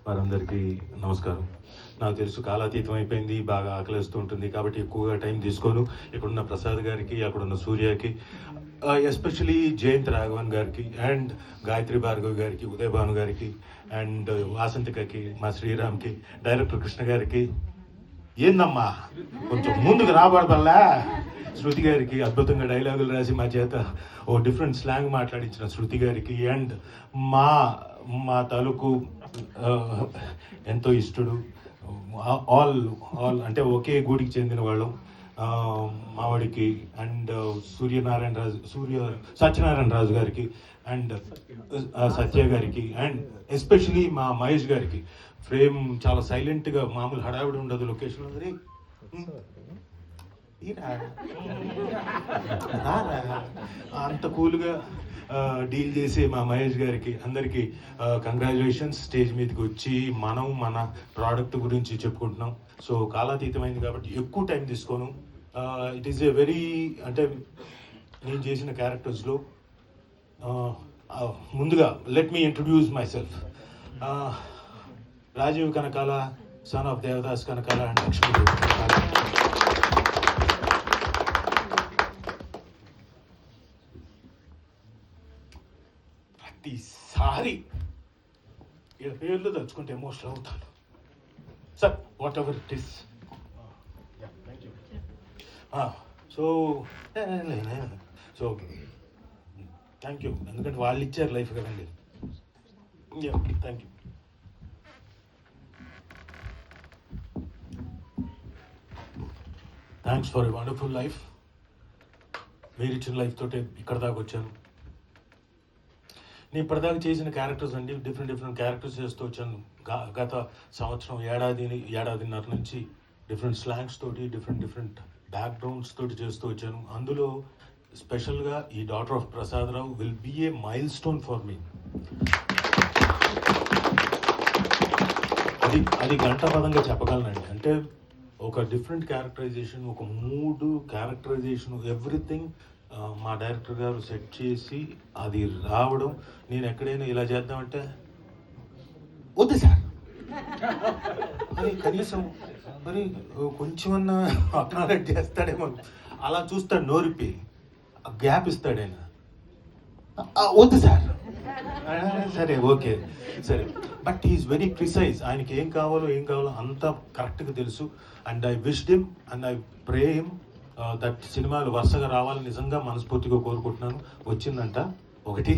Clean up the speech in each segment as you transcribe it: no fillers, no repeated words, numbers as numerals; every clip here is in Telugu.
వారందరికీ నమస్కారం. నాకు తెలుసు కాలాతీతం అయిపోయింది, బాగా ఆకలిస్తూ ఉంటుంది కాబట్టి ఎక్కువగా టైం తీసుకోను. ఇక్కడున్న ప్రసాద్ గారికి, అక్కడున్న సూర్యకి, ఎస్పెషలీ జయంత్ రాఘవన్ గారికి అండ్ గాయత్రి భార్గవ్ గారికి, ఉదయ్ భాను గారికి అండ్ వాసంతికకి, మా శ్రీరామ్కి, డైరెక్టర్ కృష్ణ గారికి, ఏందమ్మా కొంచెం ముందుకు రాబడబల్లా, శృతి గారికి అద్భుతంగా డైలాగులు రాసి మా చేత ఓ డిఫరెంట్ స్లాంగ్ మాట్లాడించిన శృతి గారికి అండ్ మా మా తాలూకు ఎంతో ఇష్టడు, ఆల్ అంటే ఒకే గూడికి చెందిన వాళ్ళం, మావాడికి అండ్ సత్యనారాయణ రాజు గారికి అండ్ సత్య గారికి అండ్ ఎస్పెషలీ మా మహేష్ గారికి. ఫ్రేమ్ చాలా సైలెంట్గా, మామూలు హడావిడి ఉండదు లొకేషన్ అందరి అంత కూల్గా డీల్ చేసే మా మహేష్ గారికి అందరికీ కంగ్రాచులేషన్స్. స్టేజ్ మీదకి వచ్చి మనం మన ప్రోడక్ట్ గురించి చెప్పుకుంటున్నాం. సో కాలాతీతమైంది కాబట్టి ఎక్కువ టైం తీసుకోను. ఇట్ ఈస్ ఏ వెరీ, అంటే నేను చేసిన క్యారెక్టర్స్లో ముందుగా let me introduce myself. Rajeev Kanakala, son of Devadas Kanakala and Lakshmidevi Kanakala. ప్రతిసారి ఇక్కడ పేర్లు తలుచుకుంటే ఎమోషనల్ అవుతాను sir, whatever it is. So thank you, ఎందుకంటే వాళ్ళు ఇచ్చారు లైఫ్ కదండి. Thank you. Thanks for a wonderful life. మీరు ఇచ్చిన లైఫ్ తోటే ఇక్కడ దాకా వచ్చాను. నేను ఇప్పటిదాకా చేసిన క్యారెక్టర్స్ అండి, డిఫరెంట్ క్యారెక్టర్స్ చేస్తూ వచ్చాను. గత సంవత్సరం, ఏడాదిన్నర నుంచి డిఫరెంట్ స్లాంగ్స్ తోటి, డిఫరెంట్ బ్యాక్గ్రౌండ్స్ తోటి చేస్తూ వచ్చాను. అందులో స్పెషల్గా ఈ daughter of Prasad Rao will be a milestone for me. అది గంటపదంగా చెప్పగలనండి. అంటే ఒక డిఫరెంట్ క్యారెక్టరైజేషన్, ఒక మూడ్, క్యారెక్టరైజేషన్, ఎవ్రీథింగ్ మా డైరెక్టర్ గారు సెట్ చేసి అది రావడం. నేను ఎక్కడైనా ఇలా చేద్దామంటే వద్దు సార్ మరి కనీసం మరి కొంచెమన్నా అక్నాలెడ్జ్ చేస్తాడేమో, అలా చూస్తాడు, నోరిపి గ్యాప్ ఇస్తాడైనా, వద్దు సార్, సరే ఓకే సరే. But is very precise. ఆయనకి ఏం కావాలో అంతా కరెక్ట్గా తెలుసు. And I wished him and I pray him that సినిమాలు వరుసగా రావాలని నిజంగా మనస్ఫూర్తిగా కోరుకుంటున్నాను. వచ్చిందంట ఒకటి,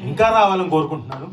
ఇంకా రావాలని కోరుకుంటున్నాను.